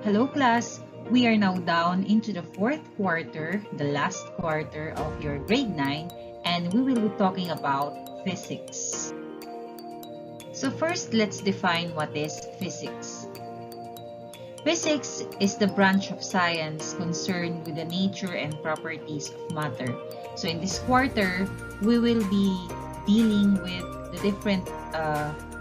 Hello class! We are now down into the fourth quarter, the last quarter of your grade 9, and we will be talking about physics. So first, let's define what is physics. Physics is the branch of science concerned with the nature and properties of matter. So in this quarter, we will be dealing with the different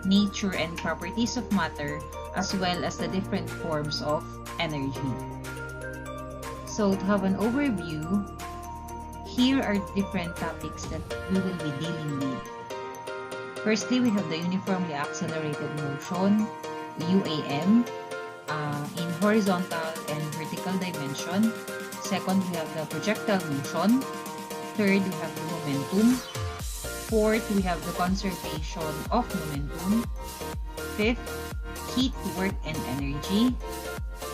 nature and properties of matter, as well as the different forms of energy. So to have an overview, here are different topics that we will be dealing with. Firstly, we have the uniformly accelerated motion, UAM, in horizontal and vertical dimension. Second, we have the projectile motion. Third, we have the momentum. Fourth, we have the conservation of momentum. Fifth, heat, work, and energy.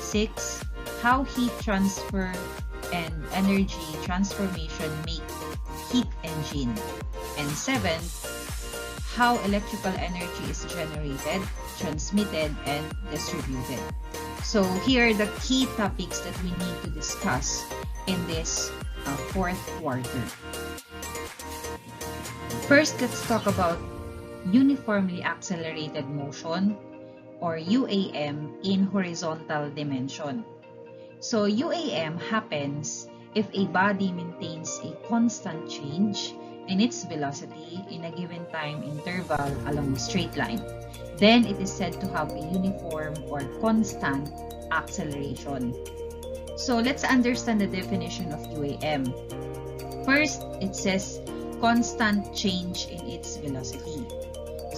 6. How heat transfer and energy transformation make heat engine. And 7. How electrical energy is generated, transmitted, and distributed. So here are the key topics that we need to discuss in this fourth quarter. First, let's talk about uniformly accelerated motion, or UAM, in horizontal dimension. So UAM happens if a body maintains a constant change in its velocity in a given time interval along a straight line. Then it is said to have a uniform or constant acceleration. So let's understand the definition of UAM. First, it says constant change in its velocity.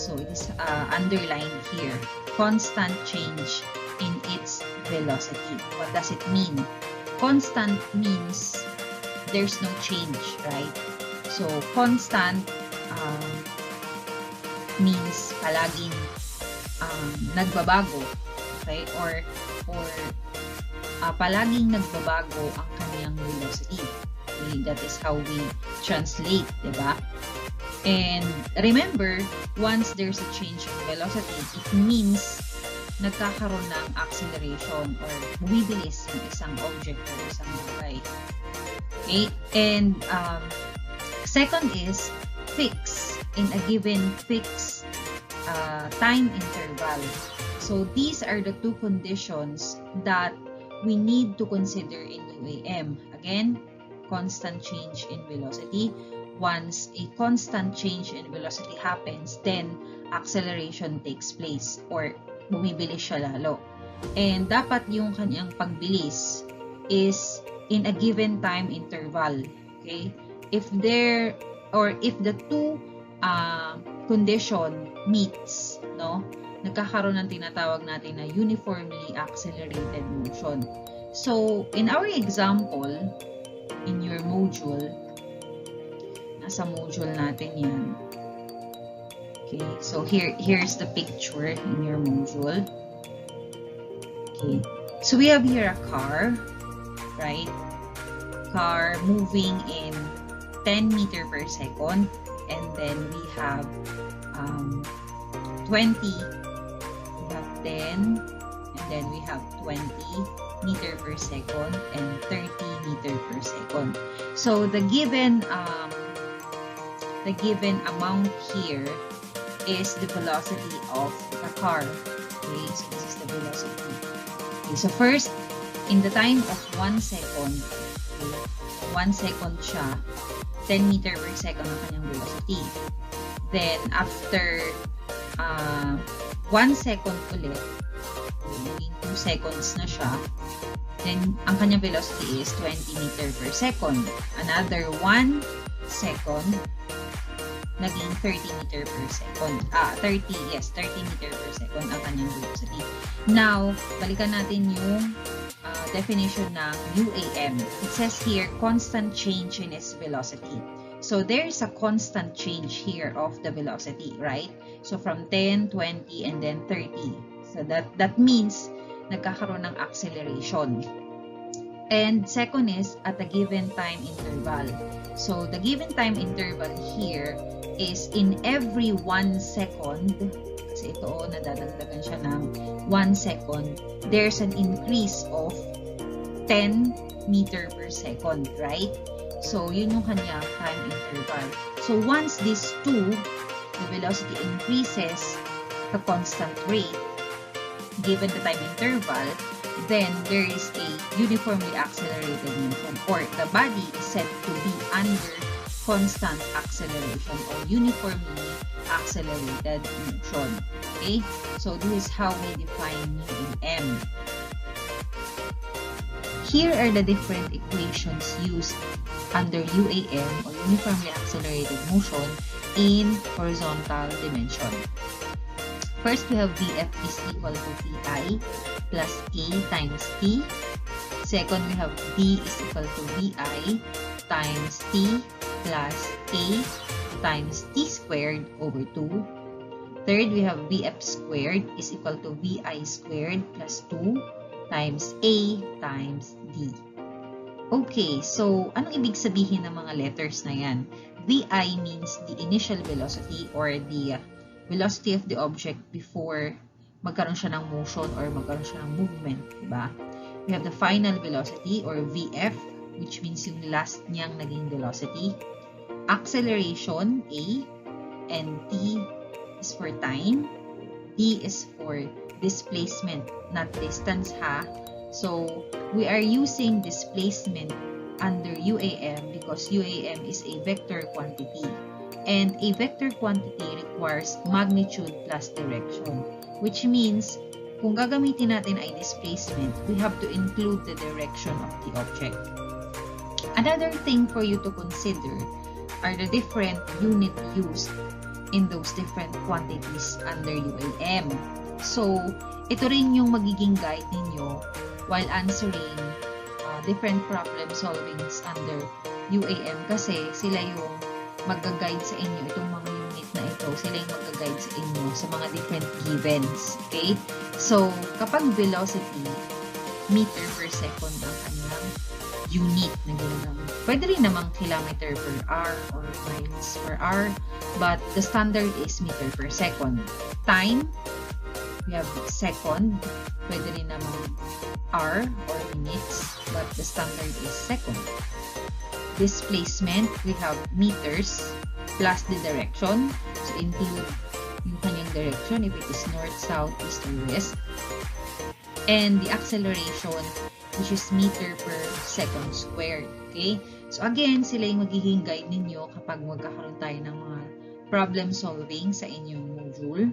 So it is underlined here. Constant change in its velocity. What does it mean? Constant means there's no change, right? So constant means palaging nagbabago, okay? Or palaging nagbabago ang kanyang velocity. Okay? That is how we translate, diba? And remember, once there's a change in velocity, it means nagkakaroon ng acceleration or bumibilis yung isang object or isang bagay. Okay? And second is fix in a given fixed time interval. So these are the two conditions that we need to consider in UAM. Again, constant change in velocity. Once a constant change in velocity happens, then acceleration takes place or bumibilis siya lalo. And dapat yung kanyang pagbilis is in a given time interval. Okay? If the two condition meets, no, nagkakaroon ng tinatawag natin na uniformly accelerated motion. So in our example, in your module, nasa module natin yan. Okay, so here's the picture in your module. Okay, so we have here a car, right? Car moving in 10 meters per second, and then we have 20, we have 10, and then we have 20 meters per second and 30 meters per second. So the given amount here is the velocity of the car. Okay, so this is the velocity. Okay, so first, in the time of 1 second, okay, 1 second siya, 10 meters per second ang kanyang velocity. Then, after 1 second ulit, okay, 2 seconds na siya, then ang kanyang velocity is 20 meters per second. Another 1 second, naging 30 meters per second. 30 meters per second ang kanyang velocity. Now, balikan natin yung definition ng UAM. It says here, constant change in its velocity. So, there is a constant change here of the velocity, right? So, from 10, 20, and then 30. So, that means nagkakaroon ng acceleration. And second is at a given time interval. So, the given time interval here is in every 1 second, kasi kasi ito, nadadagdagan siya ng 1 second, there's an increase of 10 meter per second, right? So, yun yung kanyang time interval. So, once these two, the velocity increases at a constant rate, given the time interval, then there is a uniformly accelerated motion, or the body is said to be under constant acceleration or uniformly accelerated motion. Okay? So, this is how we define UAM. Here are the different equations used under UAM, or uniformly accelerated motion, in horizontal dimension. First, we have Vf is equal to Vi plus A times T. Second, we have D is equal to Vi times T plus A times T squared over 2. Third, we have Vf squared is equal to Vi squared plus 2 times A times D. Okay, so anong ibig sabihin ng mga letters na yan? Vi means the initial velocity, or the velocity of the object before magkaroon siya ng motion or magkaroon siya ng movement, diba? We have the final velocity, or Vf, which means yung last niyang naging velocity. Acceleration, A, and T is for time. D is for displacement, not distance, ha? So, we are using displacement under UAM because UAM is a vector quantity. And a vector quantity requires magnitude plus direction, which means kung gagamitin natin ay displacement, we have to include the direction of the object. Another thing for you to consider are the different unit used in those different quantities under UAM. So, ito rin yung magiging guide ninyo while answering different problem solvings under UAM, kasi sila yung mag-guide sa inyo, itong mga unit na ito, sila yung mag-guide sa inyo sa mga different givens. Okay? So, kapag velocity, meter per second ang kanyang unit na ginagamit. Pwede rin namang kilometer per hour or miles per hour, but the standard is meter per second. Time, we have second, pwede rin namang hour or minutes, but the standard is second. Displacement, we have meters plus the direction. So, include yung kanyang direction if it is north, south, east, or west. And the acceleration, which is meter per second squared. Okay? So, again, sila yung magiging guide ninyo kapag magkakaroon tayo ng mga problem solving sa inyong module.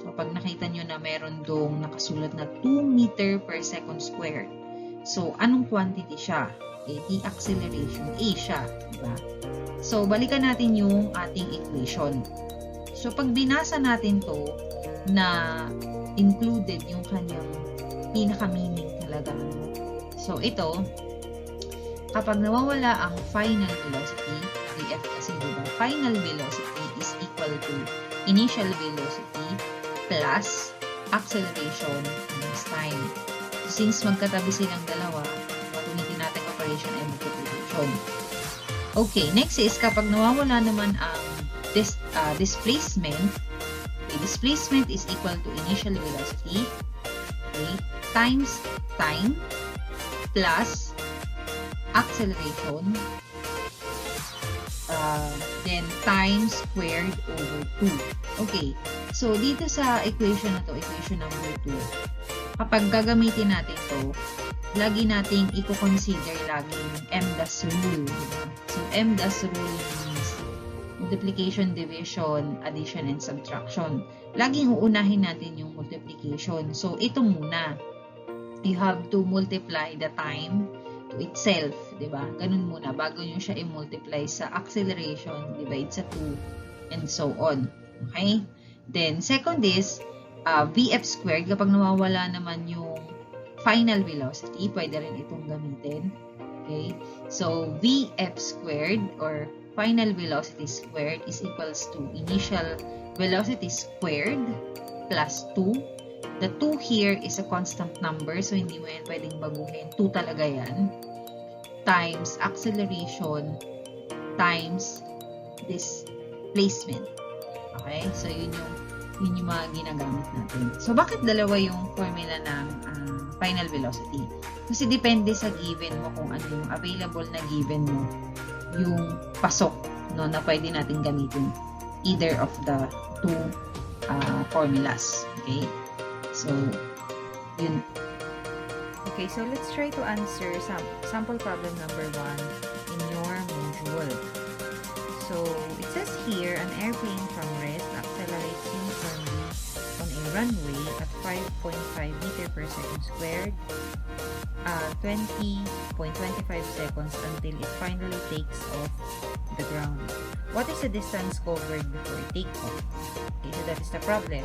So, pag nakita nyo na meron dong nakasulat na 2 meter per second squared. So, anong quantity siya? The acceleration, A siya. Diba? So, balikan natin yung ating equation. So, pag binasa natin to na included yung kanyang pinaka-meaning talaga. So, ito, kapag nawawala ang final velocity, Vf kasi diba, final velocity is equal to initial velocity plus acceleration minus time. So, since magkatabi silang dalawa, gagamitin natin operation ay multiplication. Okay, next is kapag nawawala naman ang displacement, okay, displacement is equal to initial velocity, okay, times time plus acceleration, then time squared over 2. Okay, so dito sa equation na to, equation number 2, kapag gagamitin natin to, lagi nating i-consider lagi yung MDAS rule. So, MDAS rule means multiplication, division, addition, and subtraction. Laging uunahin natin yung multiplication. So, ito muna. You have to multiply the time to itself, di ba? Ganun muna. Bago nyo siya i-multiply sa acceleration, divide sa 2, and so on. Okay? Then, second is, Vf squared. Kapag nawawala naman yung final velocity, pwede rin itong gamitin. Okay? So, Vf squared or final velocity squared is equals to initial velocity squared plus 2. The 2 here is a constant number, so hindi mo yan pwedeng baguhin. 2 talaga yan. Times acceleration times displacement. Okay? So, yun yung Yun yung mga ginagamit natin. So, bakit dalawa yung formula ng final velocity? Kasi depende sa given mo kung ano yung available na given mo, yung pasok, no, na pwede natin gamitin. Either of the two formulas. Okay? So, yun. Okay, so let's try to answer sample problem number 1 in your module. So, it says here, an airplane from rest accelerates uniformly on a runway at 5.5 meter per second squared, 20.25 seconds until it finally takes off the ground. What is the distance covered before takeoff? Okay, so that is the problem.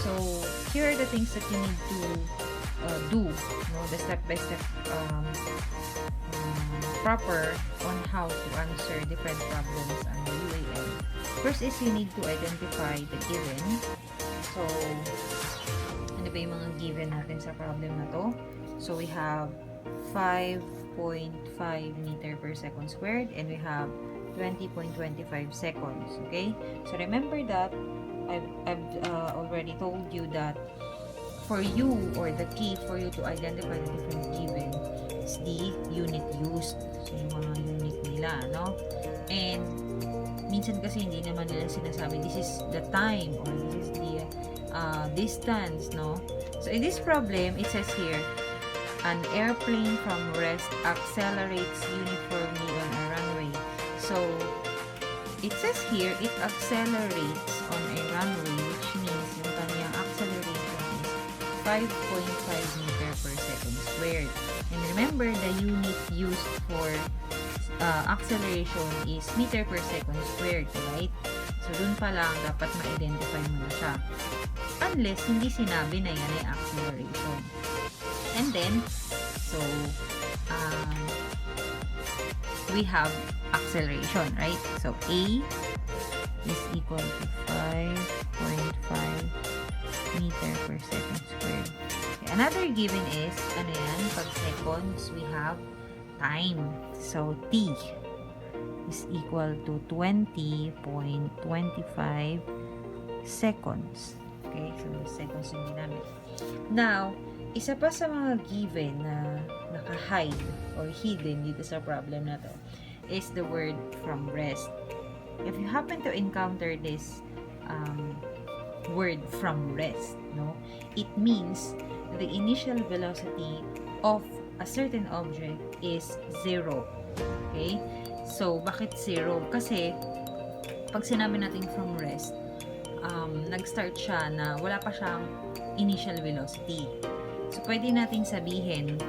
So, here are the things that you need to do, the step-by-step proper on how to answer different problems on the UAM. First is you need to identify the given. So, ano ba yung mga given natin sa problem na to? So, we have 5.5 meter per second squared and we have 20.25 seconds. Okay? So, remember that I've already told you that for you, or the key for you to identify the different given is the unit used. So, yung mga unit nila, no? And, minsan kasi hindi naman nila sinasabi, this is the time, or this is the distance, no? So, in this problem, it says here, an airplane from rest accelerates uniformly on a runway. So, it says here, it accelerates on a runway, which means yung kanyang acceleration 5.5 meter per second squared. And remember, the unit used for acceleration is meter per second squared, right? So, dun pa lang, dapat ma-identify mo na siya. Unless, hindi sinabi na yan ay acceleration. And then, so, we have acceleration, right? So, A is equal to 5.5 meter per second squared. Okay, another given is, ano yan, pag seconds, we have time. So, T is equal to 20.25 seconds. Okay, so seconds yung ginamit. Now, isa pa sa mga given na naka-hide or hidden dito sa problem na to is the word from rest. If you happen to encounter this word from rest, no, it means the initial velocity of a certain object is 0. Okay? So, bakit 0? Kasi, pag sinabi natin from rest, nag-start siya na wala pa siyang initial velocity. So, pwede natin sabihin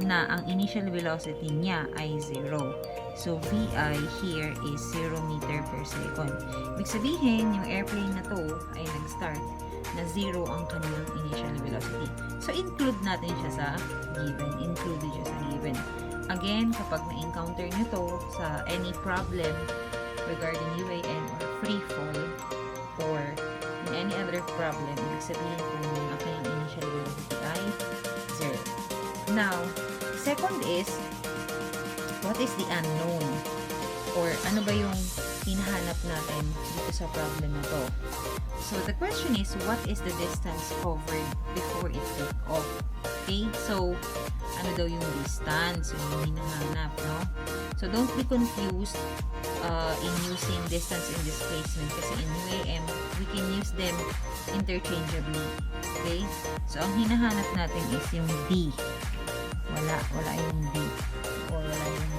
na ang initial velocity niya ay 0. So, VI here is 0 meter per second. Ibig sabihin, yung airplane na to ay nag-start na 0 ang kanyang initial velocity. So, include natin siya sa given. Included siya sa given. Again, kapag na-encounter nyo to sa any problem regarding UAM or free fall or in any other problem, ibig sabihin kung ang kanyang initial velocity ay 0. Now, second is, what is the unknown? Or ano ba yung hinahanap natin dito sa problem na to? So, the question is, what is the distance covered before it took off? Okay? So, ano daw yung distance? Yung hinahanap, no? So, don't be confused in using distance and displacement kasi in UAM, we can use them interchangeably. Okay? So, ang hinahanap natin is yung D. Wala yung D. Or wala yung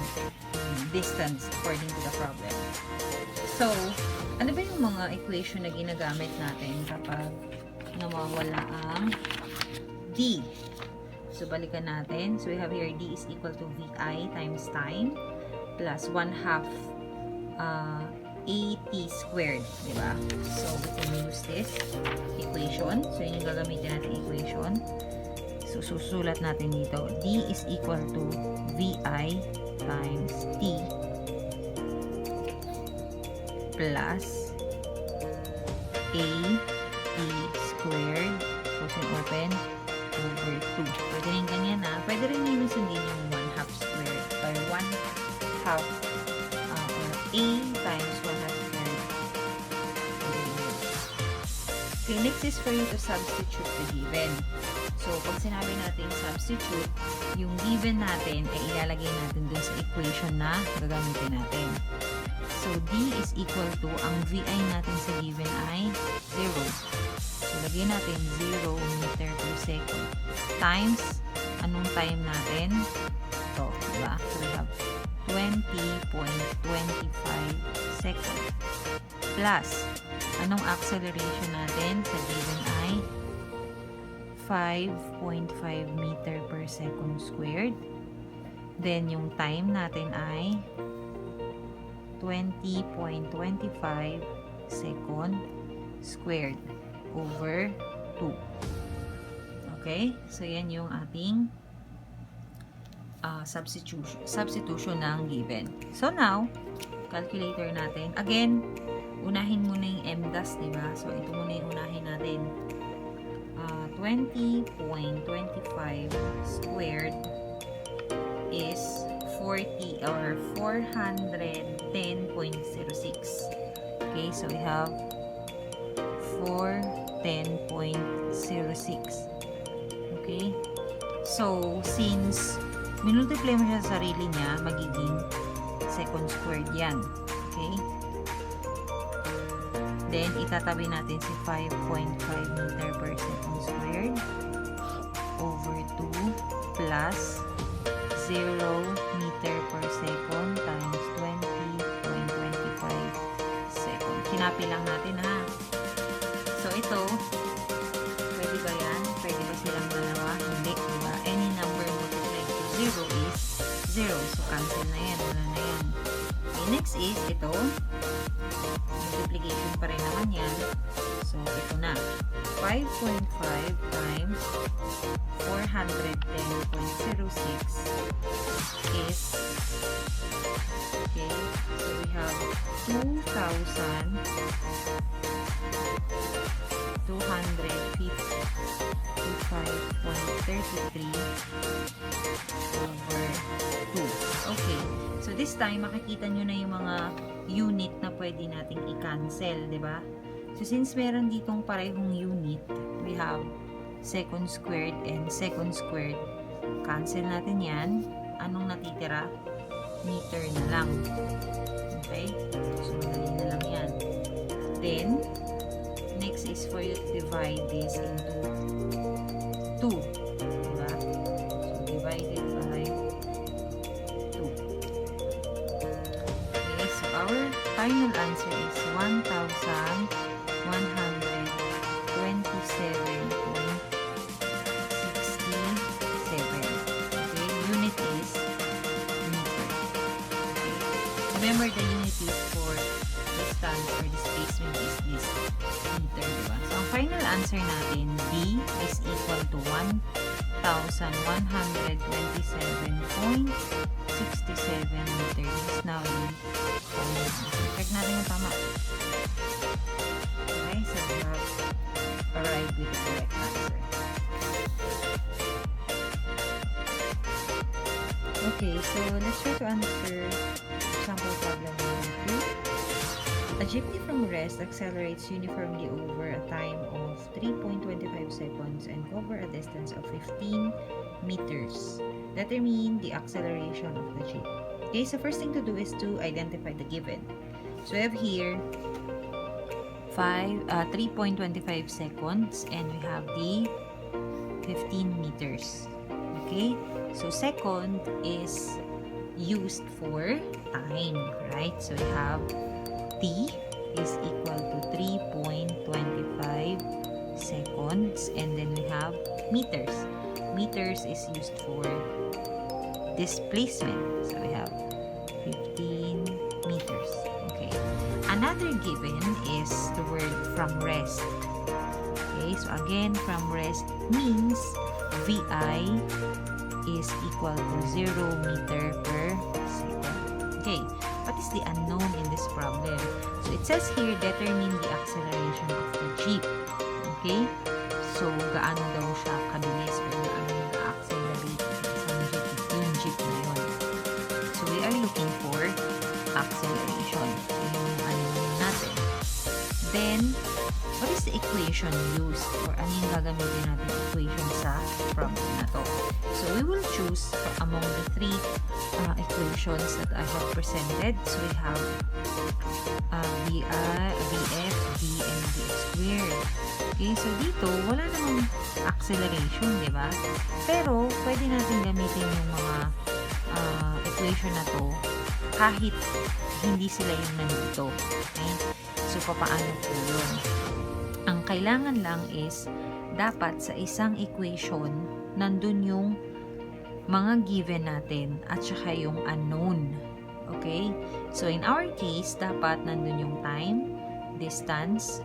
distance according to the problem. So, ano ba yung mga equation na ginagamit natin kapag nawawala ang D? So, balikan natin. So, we have here D is equal to VI times time plus 1/2 AT squared. Diba? So, we can use this equation. So, yun yung gagamitin natin equation. So, susulat natin dito. D is equal to VI times T plus AT squared, close and open, over 2. Pwede rin ganyan na. Pwede rin yung sundin yung 1/2 squared by 1/2 or A times 1/2 squared. Okay, next is for you to substitute the given. So, pag sinabi natin substitute, yung given natin ay ilalagay natin dun sa equation na gagamitin natin. So, D is equal to, ang VI natin sa given ay 0. So, lagay natin 0 meter per second times, anong time natin? Ito, diba? So, we have 20.25 second plus, anong acceleration natin sa given ay 5.5 meter per second squared. Then, yung time natin ay 20.25 second squared over 2. Okay? So, yan yung ating substitution ng given. So, now, calculator natin. Again, unahin muna yung MDAS, diba? So, ito muna yung unahin natin. 20.25 squared is 40 or 410.06. Okay, so we have 410.06. Okay, so since minultiply mo siya sa sarili niya, magiging second squared yan. Okay, then itatabi natin si 5.5 meter per second squared over 2 plus 0 meter per second times 20.25 second. Kinapi lang natin, ha. So, ito, pwede ba yan? Pwede ba silang dalawa? Hindi, diba? Any number multiplied to 0 is 0. So, cancel na yan. Wala na yan. Okay, next is, ito, multiplication pa rin naman yan. So, ito na. 5.5 times 410.06 is, okay, so we have 2,255.33 over 2. Okay, so this time, makikita nyo na yung mga unit na pwede nating i-cancel, diba? So, since meron ditong parehong unit, we have second squared and second squared. Cancel natin yan. Anong natitira? Meter na lang. Okay? So, madali na lang yan. Then, next is for you to divide this into 2. Diba? So, divided by 2. Okay, so our final answer is 1,127.67. Okay, unit is meter. Okay, remember the unit used for distance or displacement is this meter, diba? So, ang final answer natin, D is equal to 1,127.67 meter. This is now the final answer. Check natin yung tama. Okay, so we have arrived with the correct answer. Okay, so let's try to answer sample problem number 2. A jeepney from rest accelerates uniformly over a time of 3.25 seconds and cover a distance of 15 meters. Determine the acceleration of the jeep. Okay, so first thing to do is to identify the given. So we have here 3.25 seconds and we have the 15 meters. Okay, so second is used for time, right? So we have T is equal to 3.25 seconds and then we have meters. Meters is used for displacement. So we have 15 meters. Okay. Another given is the word from rest. Okay, so again, from rest means VI is equal to 0 meter per second. Okay, what is the unknown in this problem? So it says here, determine the acceleration of the jeep. Okay, so gaano daw siya kabilis or gaano ga-accelerate isang jeep, yung jeep na yun. So we are looking for acceleration. So yung unknown natin. Then, what is the equation used? Or ano yung gagamitin natin equation sa problem na to? So, we will choose among the three equations that I have presented. So, we have VF, V, and VX squared. Okay, so dito, wala namang acceleration, di ba? Pero, pwede natin gamitin yung mga equation na to kahit hindi sila yung nandito. Okay? So, papaano po yun? Ang kailangan lang is, dapat sa isang equation, nandun yung mga given natin at saka yung unknown. Okay? So, in our case, dapat nandun yung time, distance,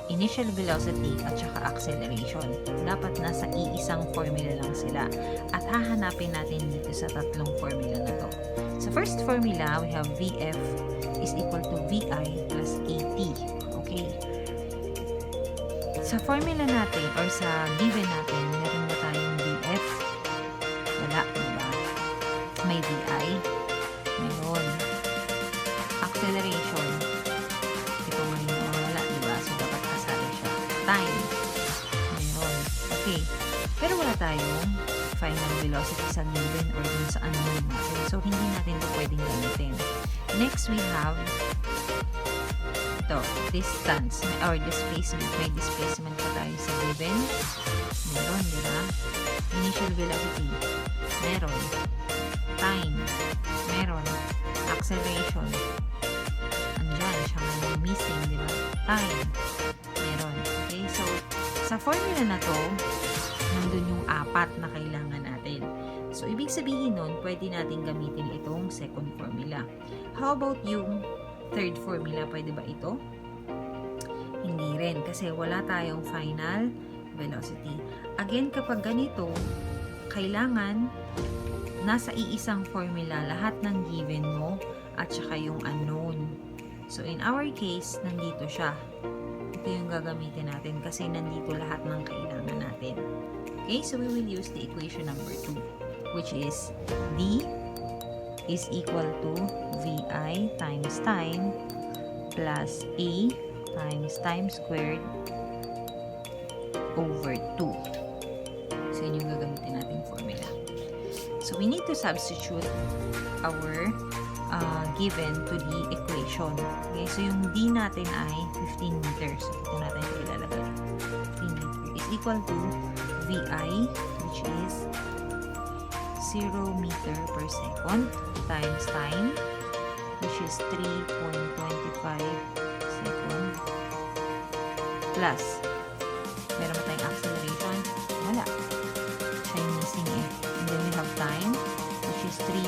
initial velocity, at saka acceleration. Dapat nasa iisang formula lang sila. At hahanapin natin dito sa tatlong formula na to. Sa first formula, we have VF is equal to VI plus AT. Okay? Sa formula natin, or sa given natin, meron ba tayong VF? Wala, diba? May VI. Meron. Acceleration. Ito ngayon, wala, diba? So, dapat kasali siya. Time. Meron. Okay. Pero wala tayong final velocity sa given or dun sa unknown natin. So, hindi natin ito pwedeng gamitin. Next, we have ito, distance or displacement. May displacement pa tayo sa given. Meron, di ba? Initial velocity. Meron. Time. Meron. Acceleration. Andyan, siya may missing, di ba? Time. Meron. Okay, so, sa formula na to, nandun yung apat na kailangan natin. So, ibig sabihin nun, pwede natin gamitin itong second formula. How about yung third formula? Pwede ba ito? Hindi rin, kasi wala tayong final velocity. Again, kapag ganito, kailangan nasa iisang formula lahat ng given mo at saka yung unknown. So, in our case, nandito siya. Ito yung gagamitin natin kasi nandito lahat ng kailangan natin. Okay, so we will use the equation number 2, which is D is equal to VI times time plus A times time squared over 2. So, yun yung gagamitin nating formula. So, we need to substitute our given to the equation. Okay, so yung D natin ay 15 meters. So, ito natin ito ilalagay. 15 meters is equal to VI, which is 0 meter per second times time, which is 3.25 second, plus, meron ba tayong acceleration? Wala. Siya yung missing eh. And then we have time, which is 3.25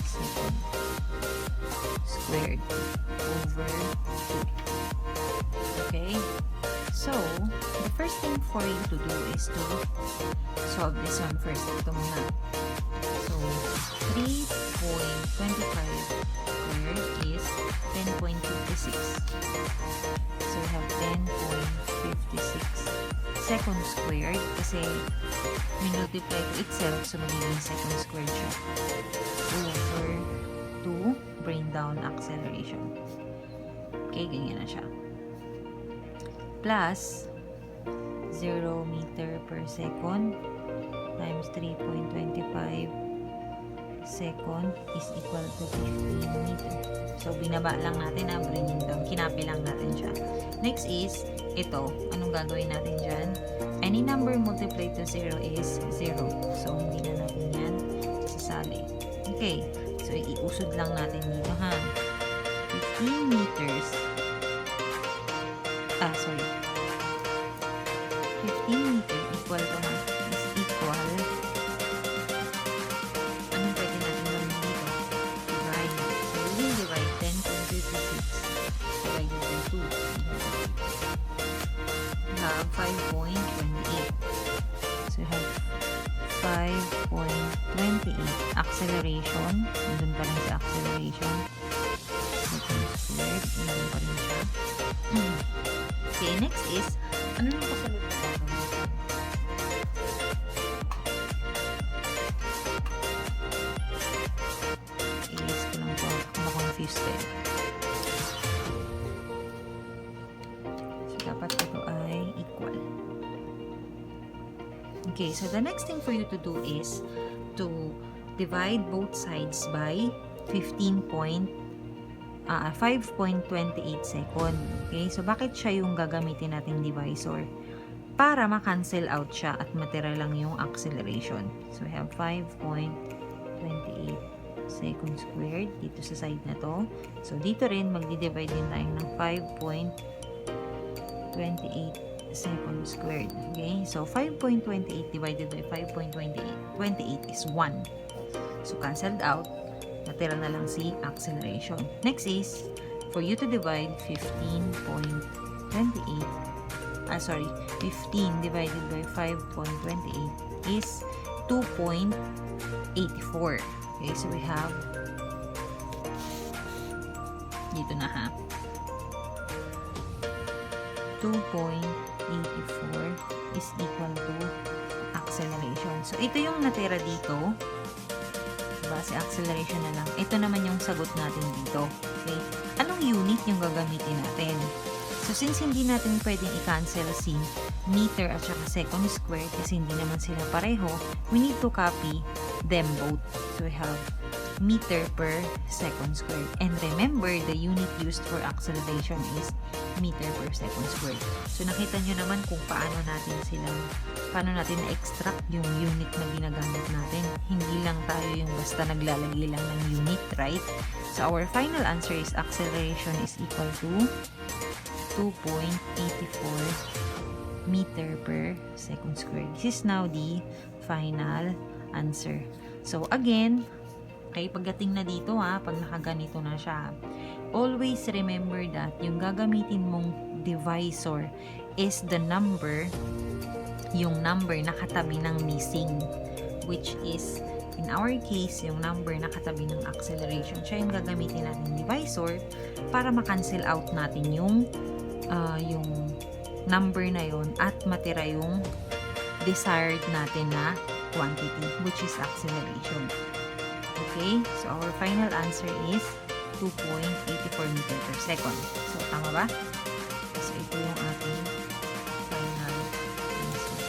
second squared over 2. Okay? So, the first thing for you to do is to solve this one first. Ito muna. So, 3.25 squared is 10.56. So, we have 10.56 seconds squared kasi minultiply to itself, so magiging second squared siya. Over 2, bring down acceleration. Okay, ganyan na siya. Plus 0 meter per second times 3.25 second is equal to 15 meter. So, binaba lang natin na bringing down. Kinapi lang natin siya. Next is, ito. Anong gagawin natin dyan? Any number multiplied to 0 is 0. So, hindi na natin yan sasali. Okay. So, iusod lang natin dito, ha? 15 meters. 15 meter equal to is equal, anong pwede natin gawin dito? Divide. So, we will divide 10.56 divided by 2. We have 5.28. So, we have 5.28. Acceleration. Nandun pa rin sa acceleration. Second squared. Nandun pa rin siya. Okay, next is, ano nang kasunod na gagawin? I-list ko lang po kung na-confused kayo. Okay, so the next thing for you to do is to divide both sides by 5.28 second. Okay, so bakit siya yung gagamitin nating divisor? Para ma-cancel out siya at matira lang yung acceleration. So, we have 5.28 seconds squared dito sa side na to. So, dito rin, magdi-divide din tayo ng 5.28 seconds squared. Okay? So, 5.28 divided by 5.28 is 1. So, cancelled out. Natira na lang si acceleration. Next is, for you to divide 15 divided by 5.28 is 2.84. Okay, so we have dito na ha 2.84 is equal to acceleration. So ito yung natira dito, base acceleration na lang. Ito naman yung sagot natin dito. Okay, anong unit yung gagamitin natin? So, since hindi natin pwedeng i-cancel si meter at saka second squared kasi hindi naman sila pareho, we need to copy them both. So, we have meter per second squared. And remember, the unit used for acceleration is meter per second squared. So, nakita nyo naman kung paano natin na-extract yung unit na ginagamit natin. Hindi lang tayo yung basta naglalagay lang ng unit, right? So, our final answer is acceleration is equal to 2.84 meter per second squared. This is now the final answer. So, again, okay, pagdating na dito pag nakaganito na siya, always remember that yung gagamitin mong divisor is yung number na katabi ng missing, which is, in our case, yung number na katabi ng acceleration. Siya yung gagamitin natin divisor para ma-cancel out natin yung number na yun at matira yung desired natin na quantity, which is acceleration. Okay? So, our final answer is 2.84 meter per second. So, tama ba? So, ito yung ating final answer.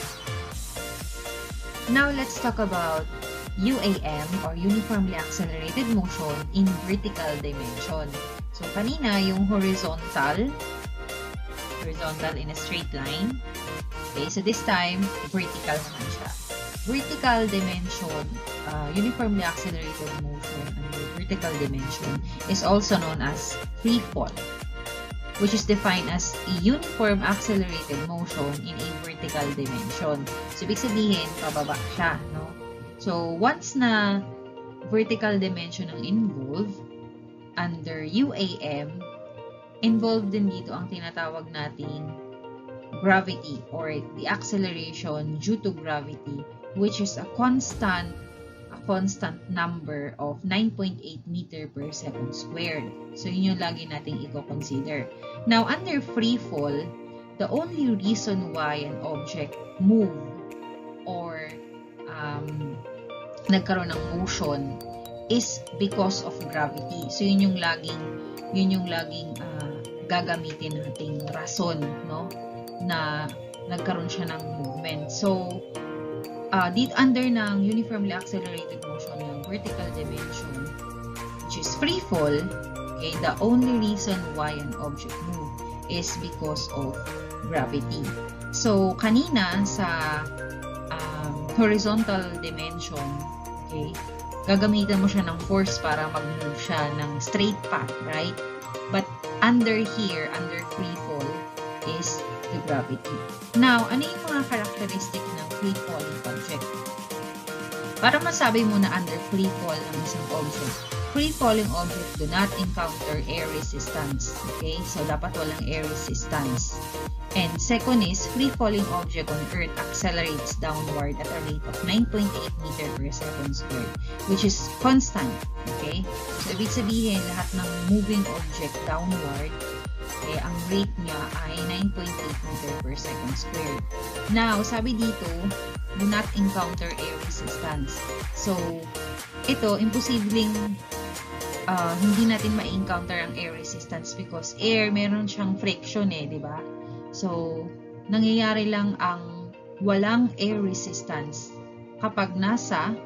Now, let's talk about UAM or uniformly accelerated motion in vertical dimension. So, kanina yung horizontal in a straight line. Okay, so this time, vertical naman siya. Vertical dimension, uniformly accelerated motion under vertical dimension is also known as free fall, which is defined as a uniform accelerated motion in a vertical dimension. So, ibig sabihin, pababa siya, no? So, once na vertical dimension ang involved, under UAM, involved din dito ang tinatawag nating gravity or the acceleration due to gravity, which is a constant number of 9.8 meter per second squared. So, yun yung lagi nating i-consider. Now, under free fall, the only reason why an object move or nagkaroon ng motion is because of gravity. So, yun yung laging gagamitin nating rason, no, na nagkaroon siya ng movement. So, dito under ng uniformly accelerated motion ng vertical dimension, which is free fall, okay, the only reason why an object move is because of gravity. So, kanina sa horizontal dimension, okay, gagamitan mo siya ng force para mag-move siya ng straight path, right? But under here, under free fall, is the gravity. Now, ano yung mga characteristic ng free falling object? Para masabi mo na under free fall ang isang object, free falling object do not encounter air resistance. Okay? So, dapat walang air resistance. And second is, free falling object on Earth accelerates downward at a rate of 9.8 meter per second squared, which is constant. Okay? So, ibig sabihin, lahat ng moving object downward, ang rate niya ay 9.8 meter per second squared. Now, sabi dito, do not encounter air resistance. So, ito, imposibleng hindi natin ma-encounter ang air resistance because air, meron siyang friction di ba? So, nangyayari lang ang walang air resistance kapag nasa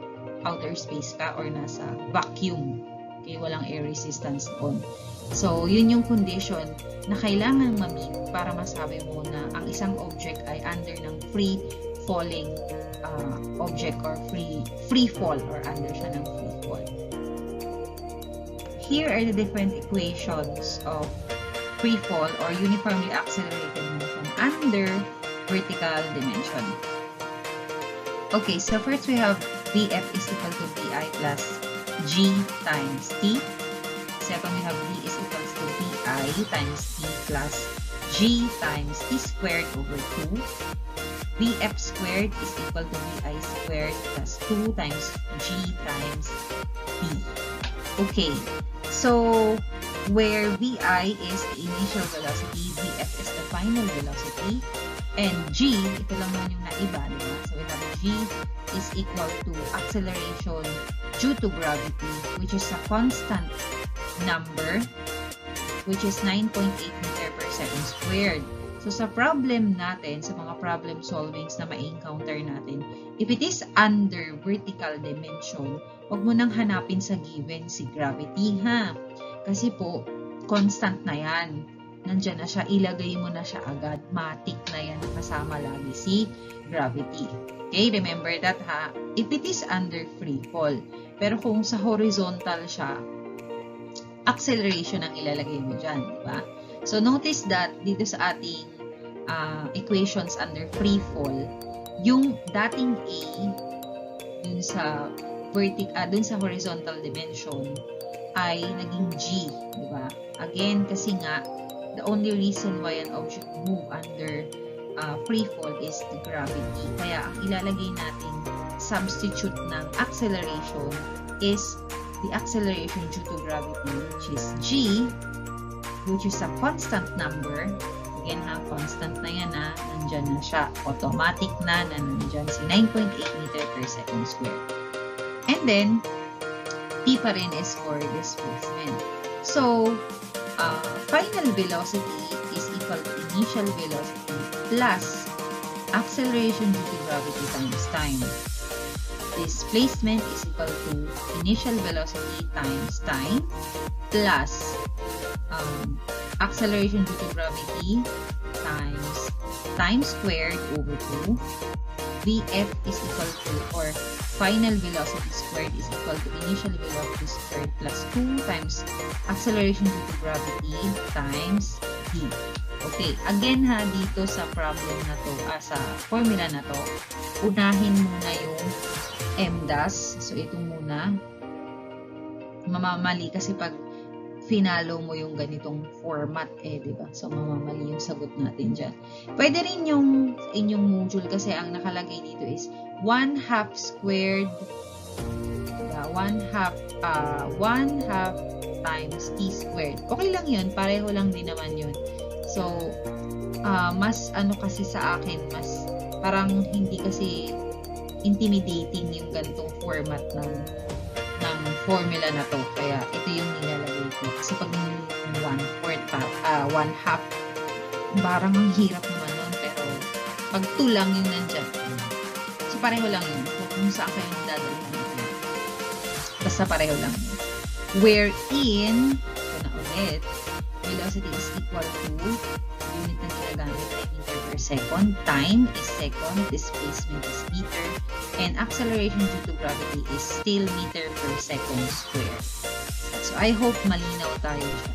outer space ka or nasa vacuum. Okay, walang air resistance doon. So, yun yung condition na kailangan ma-meet para masabi mo na ang isang object ay under ng free falling object or free fall or under siya ng free fall. Here are the different equations of free fall or uniformly accelerated motion under vertical dimension. Okay, so first we have Vf is equal to Vi plus G times T. Second, we have V is equals to Vi times T plus G times T squared over 2. Vf squared is equal to Vi squared plus 2 times G times T. Okay, so where Vi is the initial velocity, Vf is the final velocity, and G, ito lang naman yung naiba, diba? So we have G is equal to acceleration due to gravity, which is a constant number, which is 9.8 meter per second squared. So sa problem natin, sa mga problem solvings na ma-encounter natin, if it is under vertical dimension, huwag mo nang hanapin sa given si gravity, ha? Kasi po, constant na yan. Nandyan na siya, ilagay mo na siya agad. Matic na yan, kasama lagi si gravity. Okay, remember that, ha? If it is under free fall. Pero kung sa horizontal siya, acceleration ang ilalagay mo dyan, di ba? So, notice that dito sa ating equations under free fall, yung dating A dun sa horizontal dimension ay naging G, di ba? Again, kasi nga, the only reason why an object move under free fall is the gravity. Kaya ang ilalagay natin substitute ng acceleration is the acceleration due to gravity, which is G, which is a constant number. Again, ha, constant na yan, ha, nandyan na siya. Automatic na nandyan si 9.8 meter per second squared. And then, T pa rin is for displacement. So, final velocity is equal to initial velocity plus acceleration due to gravity times time. Displacement is equal to initial velocity times time plus acceleration due to gravity times time squared over 2. Vf is equal to, or final velocity squared is equal to initial velocity squared plus 2 times acceleration due to gravity times d. Okay, again ha, dito sa problem na to, sa formula na to, unahin muna yung m-das. So, ito muna. Mamamali kasi pag finalo mo yung ganitong format, diba? So, mamamali yung sagot natin dyan. Pwede rin yung inyong module kasi ang nakalagay dito is 1/2 squared, diba? 1/2 times t squared. Okay lang yun. Pareho lang din naman yun. So, mas ano kasi sa akin, mas parang hindi kasi intimidating yung ganitong format ng formula na to. Kaya ito yung nilalagay ko. Kasi pag 1/4, 1/2, parang ang hirap naman nun. Pero pag 2 lang yung nandyan. So pareho lang yun. Kung saan kayo dadalhin natin. Basta pareho lang yun. Wherein, ito na ulit, velocity is equal to, unit na ginagamit ay meter per second, time is second, displacement is meter, and acceleration due to gravity is still meter per second squared. So, I hope malinaw tayo siya.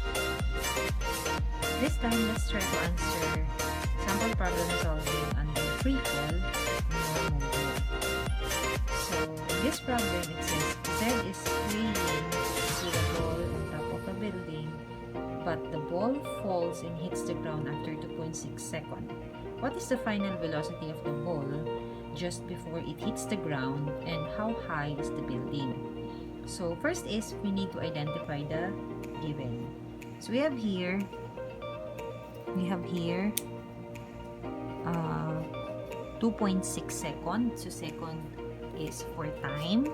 This time, let's try to answer sample problem solving under free fall in your module. So, in this problem, it says Z is fleeing to the ball on top of a building, but the ball falls and hits the ground after 2.6 seconds. What is the final velocity of the ball just before it hits the ground, and how high is the building? So first is we need to identify the given. So we have here 2.6 seconds. So second is for time.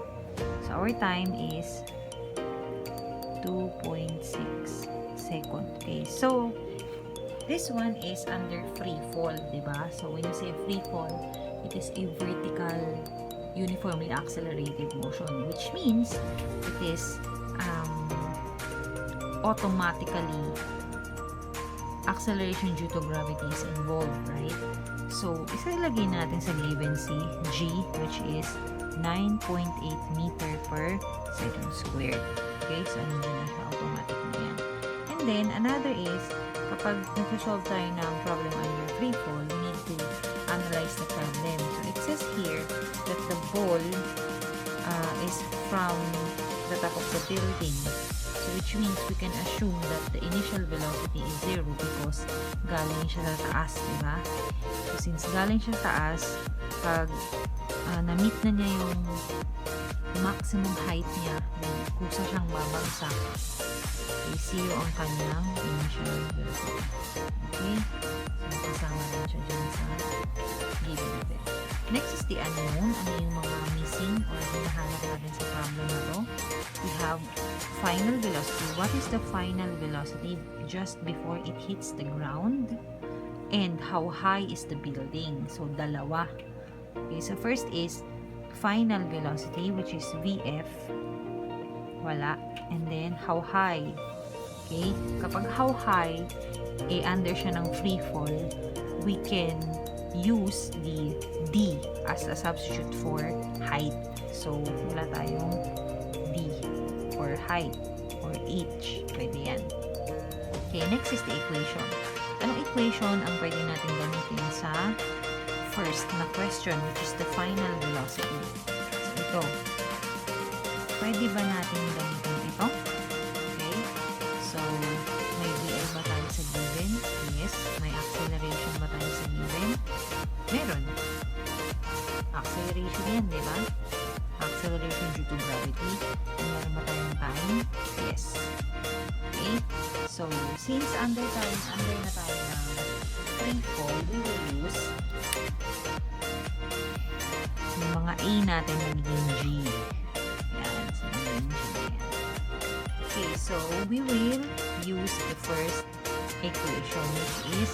So our time is 2.6 second. Okay, so this one is under free fall, diba? So when you say free fall, it is a vertical uniformly accelerated motion, which means it is automatically acceleration due to gravity is involved, right? So, isalagay natin sa given si G, which is 9.8 meter per second squared. Okay, so nandiyan na siya, automatic na yan. And then, another is, kapag nag-solve tayo ng problem under free fall, we need to analyze the problem. So, it says here that the ball is from the top of the building. So, which means we can assume that the initial velocity is 0 because galing siya sa taas, diba? So, since galing siya sa taas, pag na-meet na niya yung maximum height niya, then kusa siyang babagsak, okay, 0 ang kanyang initial velocity. Okay? So, kasama rin siya dyan sa given natin. Next is the unknown. Ano yung mga missing or hinahanap natin sa problem na to? We have final velocity. What is the final velocity just before it hits the ground? And how high is the building? So, dalawa. Okay, so first is final velocity, which is VF. Wala. And then, how high? Okay, kapag how high, under siya ng free fall, we can use the D as a substitute for height. So, wala tayong D for height or H. Pwede yan. Okay, next is the equation. Anong equation ang pwede natin gamitin sa first na question, which is the final velocity? So, ito. Pwede ba natin gamitin ito? Okay. So, may VL ba tayo sa given? Yes. May acceleration ba tayo sa given? Meron. Acceleration yan, di ba? Acceleration due to gravity. Meron ba tayong time? Yes. Okay? So, since under na tayo ng free fall, we will use yung mga A natin magiging G. Yan. So, magiging G yan. Okay, so we will use the first equation, which is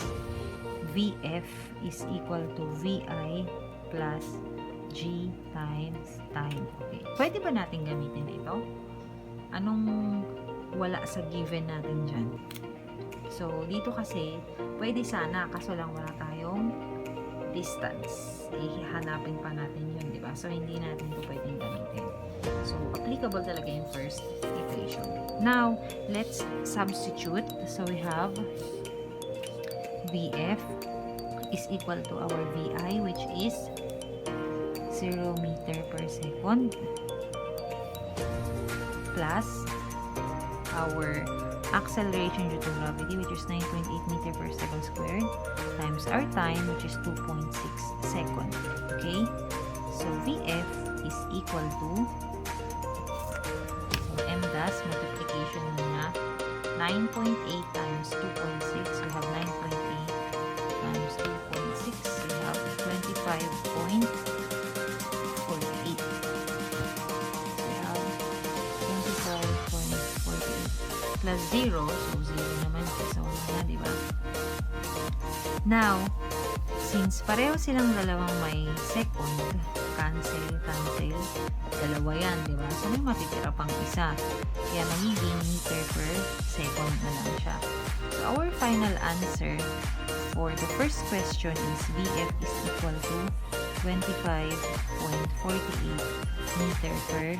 VF is equal to VI plus G times time. Okay. Pwede ba natin gamitin ito? Anong wala sa given natin dyan? So, dito kasi, pwede sana, kaso lang wala tayong distance. Hanapin pa natin yun, di ba? So, hindi natin ito pwedeng gamitin. So, applicable talaga yung first equation. Now, let's substitute. So, we have VF is equal to our VI, which is 0 meter per second plus our acceleration due to gravity, which is 9.8 meter per second squared, times our time, which is 2.6 seconds. Okay? So, VF is equal to, so M does multiplication muna, 9.8 times 2.6, we have 9.8 times 2.6, we have 25.48. Plus 0, so 0 naman kasi wala na, diba? Now, since pareho silang dalawang may second, cancel, dalawa yan, diba? So, may matitira pang isa. Kaya magiging meter per second na lang siya. So, our final answer for the first question is VF is equal to 25.48 meter per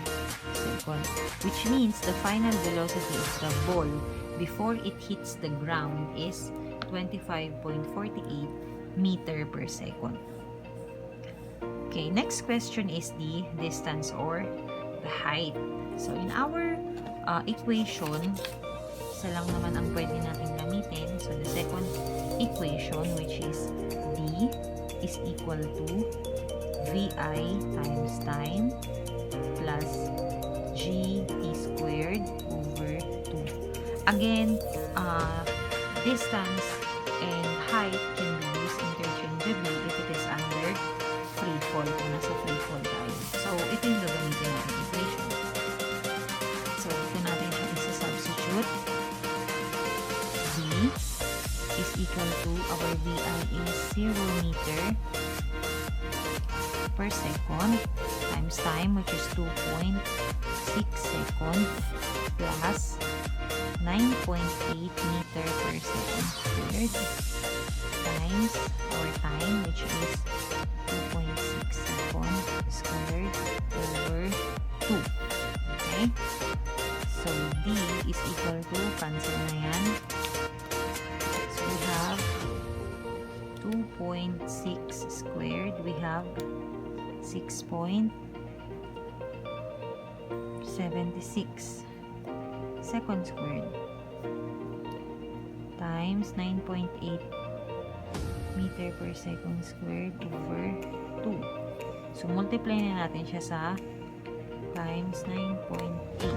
second, which means the final velocity of the ball before it hits the ground is 25.48 meter per second. Okay, next question is the distance or the height. So, in our equation, isa lang naman ang pwede natin gamitin. So, the second equation, which is D is equal to VI times time plus GT squared over 2. Again, distance and height can be used interchangeably if it is under free fall, kung nasa free fall tayo. So, ito yung gagamitin natin equation. So, ito natin siya isa-substitute. D is equal to, our VI is 0 meter per second times time, which is 2.6 seconds, plus 9.8 meter per second squared times our time, which is 2.6 seconds squared over 2. Okay? So, D is equal to, cancel na yan. So, we have 2.6 squared. We have 6.76 seconds squared times 9.8 meter per second squared over 2. So, multiply na natin siya sa times 9.8.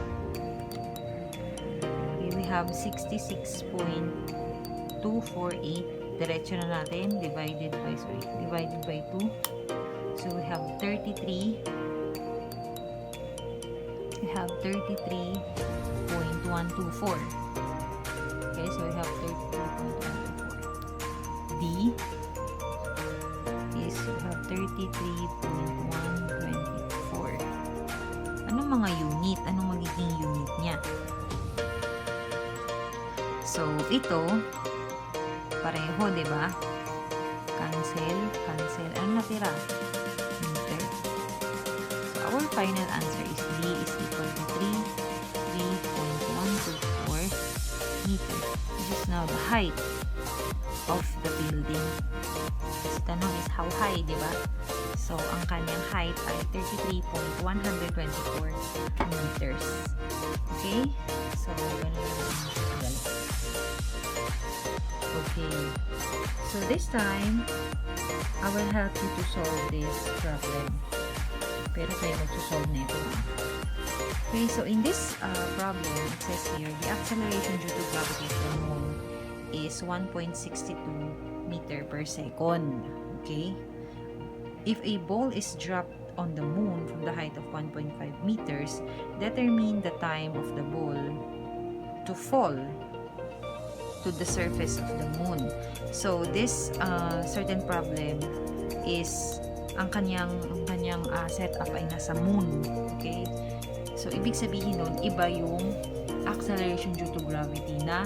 Okay, we have 66.248. Diretso na natin, divided by 2. So, we have 33. We have 33.124. Okay, so we have 33.124. D is we have 33.124. Anong mga unit? Anong magiging unit niya? So, ito, pareho, di ba? Cancel, cancel. Ano natira? Meter. So, our final answer is D is equal to 3.124 meter. This is now the height of the building. So, tanong is how high, di ba? So, ang kanyang height ay 33.124 meters. Okay? So, ganun lang. Okay. So, this time, I will help you to solve this problem. Pero kayo mag-solve na ito. Okay, so in this problem, it says here, the acceleration due to gravity of the moon is 1.62 meter per second. Okay? If a ball is dropped on the moon from the height of 1.5 meters, determine the time of the ball to fall to the surface of the moon. So, this certain problem is ang kanyang setup ay nasa moon. Okay? So, ibig sabihin nun, iba yung acceleration due to gravity na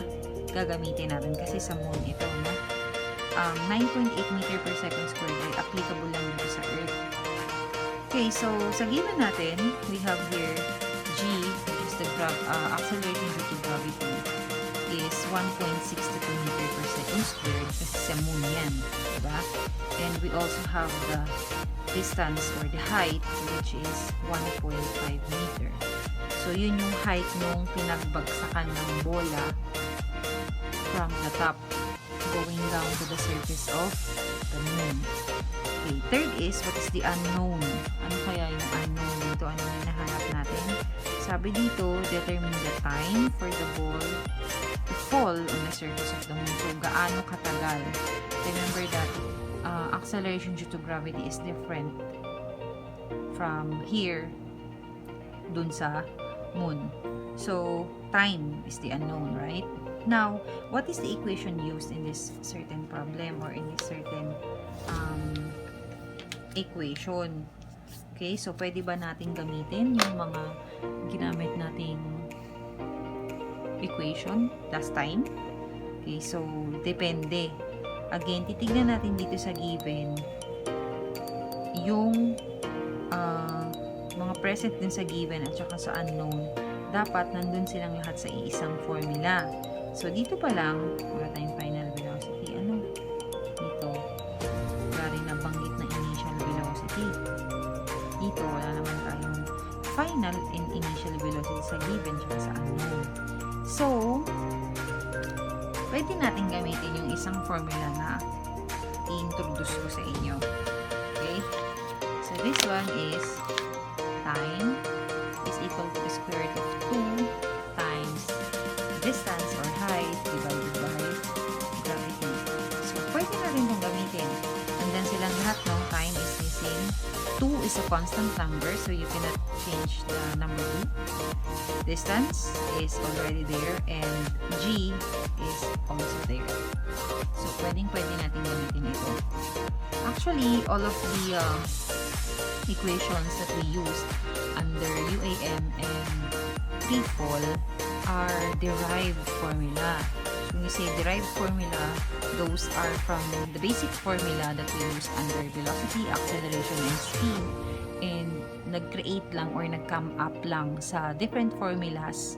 gagamitin natin kasi sa moon ito, no? 9.8 meter per second squared ay applicable lang dito sa Earth. Okay, so sa given natin, we have here G, which is the acceleration due to gravity, is 1.62 meter per second squared kasi sa moon yan, diba? And we also have the distance or the height, which is 1.5 meter. So, yun yung height nung pinagbagsakan ng bola from the top going down to the surface of the moon. Okay, third is, what is the unknown? Ano kaya yung unknown dito? Ano yung nahanap natin? Sabi dito, determine the time for the ball to fall on the surface of the moon. So, gaano katagal? Remember that acceleration due to gravity is different from here dun sa moon. So, time is the unknown, right? Now, what is the equation used in this certain problem or in this certain equation? Okay, so pwede ba natin gamitin yung mga ginamit nating equation last time? Okay, so depende. Again, titignan natin dito sa given yung mga present din sa given at saka sa unknown. Dapat nandun silang lahat sa iisang formula. So, dito pa lang, wala tayong final velocity. Ano? Dito, wala rin nabanggit na initial velocity. Dito, wala naman tayong final and initial velocity sa given at sa unknown. So, pwede natin gamitin yung isang formula na i-introduce ko sa inyo. Okay? So, this one is time is equal to the square root of 2 times distance or height divided by gravity. So, pwede na rin itong gamitin. Nandun silang lahat, no? Time is missing. 2 is a constant number, so you cannot change the number 2. Distance is already there, and G is also there. So, pwede natin gamitin ito. Actually, all of the equations that we used under UAM and free fall are derived formula. So when we say derived formula, those are from the basic formula that we used under velocity, acceleration, and speed, and nag-create lang or nag-come up lang sa different formulas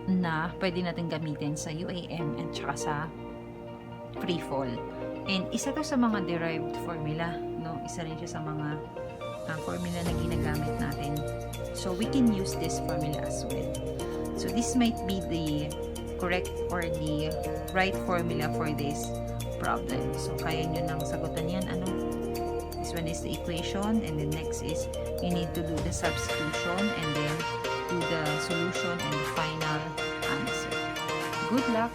na pwede natin gamitin sa UAM at saka sa free fall. And isa to sa mga derived formula, no? Isa rin siya sa mga formula na ginagamit natin. So we can use this formula as well. So this might be the correct or the right formula for this problem. So kaya nyo nang sagutan yan. Ano? This one is the equation, and the next is you need to do the substitution and then do the solution and the final answer. Good luck!